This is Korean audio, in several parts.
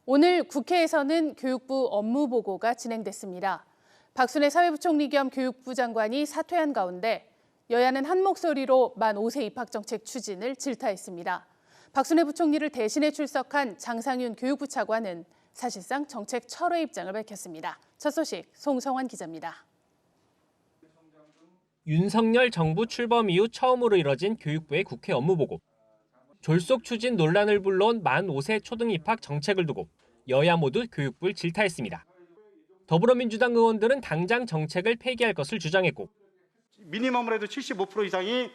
오늘 국회에서는 교육부 업무보고가 진행됐습니다. 박순애 사회부총리 겸 교육부 장관이 사퇴한 가운데 여야는 한 목소리로 만 5세 입학정책 추진을 질타했습니다. 박순애 부총리를 대신해 출석한 장상윤 교육부 차관은 사실상 정책 철회 입장을 밝혔습니다. 첫 소식 송성환 기자입니다. 윤석열 정부 출범 이후 처음으로 이뤄진 교육부의 국회 업무보고. 졸속 추진 논란을 불러온 만 5세 초등 입학 정책을 두고 여야 모두 교육부를 질타했습니다. 더불어민주당 의원들은 당장 정책을 폐기할 것을 주장했고 미니멈으로 해도 75% 이상이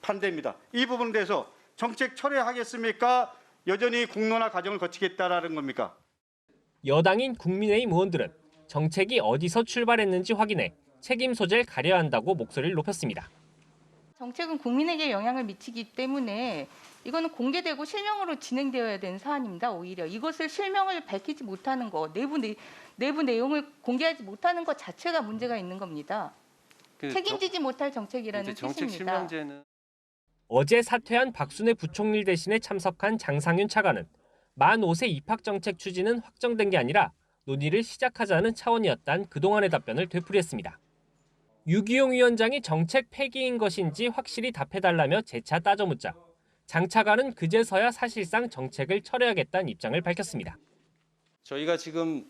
반대입니다. 이 부분에 대해서 정책 철회하겠습니까? 여전히 공론화 과정을 거치겠다라는 겁니까? 여당인 국민의힘 의원들은 정책이 어디서 출발했는지 확인해 책임 소재를 가려야 한다고 목소리를 높였습니다. 정책은 국민에게 영향을 미치기 때문에 이거는 공개되고 실명으로 진행되어야 되는 사안입니다. 오히려 이것을 실명을 밝히지 못하는 거, 내부 내용을 공개하지 못하는 것 자체가 문제가 있는 겁니다. 책임지지 못할 정책이라는 뜻입니다. 어제 사퇴한 박순애 부총리 대신에 참석한 장상윤 차관은 만 5세 입학 정책 추진은 확정된 게 아니라 논의를 시작하자는 차원이었다는 그동안의 답변을 되풀이했습니다. 유기용 위원장이 정책 폐기인 것인지 확실히 답해달라며 재차 따져묻자 장 차관은 그제서야 사실상 정책을 철회하겠다는 입장을 밝혔습니다. 저희가 지금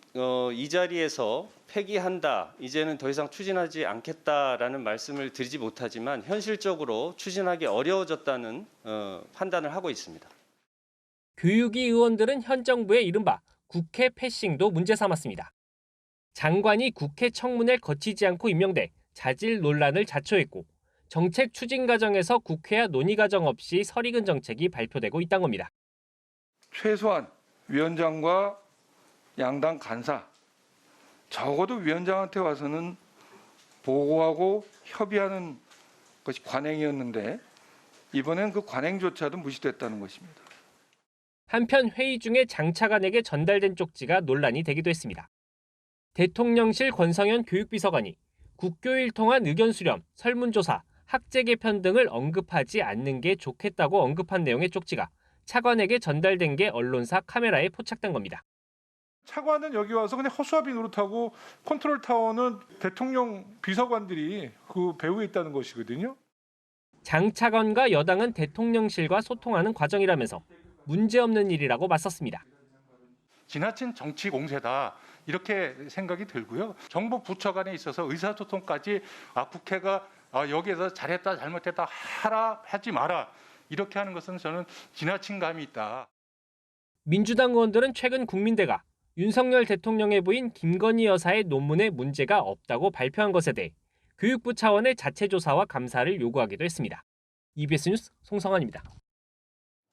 이 자리에서 폐기한다, 이제는 더 이상 추진하지 않겠다라는 말씀을 드리지 못하지만 현실적으로 추진하기 어려워졌다는 판단을 하고 있습니다. 교육위 의원들은 현 정부의 이른바 국회 패싱도 문제 삼았습니다. 장관이 국회 청문회를 거치지 않고 임명돼 자질 논란을 자초했고 정책 추진 과정에서 국회와 논의 과정 없이 설익은 정책이 발표되고 있다는 겁니다. 최소한 위원장과 양당 간사, 적어도 위원장한테 와서는 보고하고 협의하는 것이 관행이었는데 이번엔 그 관행조차도 무시됐다는 것입니다. 한편 회의 중에 장 차관에게 전달된 쪽지가 논란이 되기도 했습니다. 대통령실 권성현 교육비서관이 국교일 통한 의견 수렴, 설문조사, 학제 개편 등을 언급하지 않는 게 좋겠다고 언급한 내용의 쪽지가 차관에게 전달된 게 언론사 카메라에 포착된 겁니다. 차관은 여기 와서 그냥 허수아비 노릇하고 컨트롤 타워는 대통령 비서관들이 그 배후에 있다는 것이거든요. 장 차관과 여당은 대통령실과 소통하는 과정이라면서 문제없는 일이라고 맞섰습니다. 지나친 정치 공세다 이렇게 생각이 들고요. 정부 부처 간에 있어서 의사소통까지 국회가 여기에서 잘했다 잘못했다 하라 하지 마라 이렇게 하는 것은 저는 지나친 감이 있다. 민주당 의원들은 최근 국민대가 윤석열 대통령의 부인 김건희 여사의 논문에 문제가 없다고 발표한 것에 대해 교육부 차원의 자체 조사와 감사를 요구하기도 했습니다. EBS 뉴스 송성환입니다.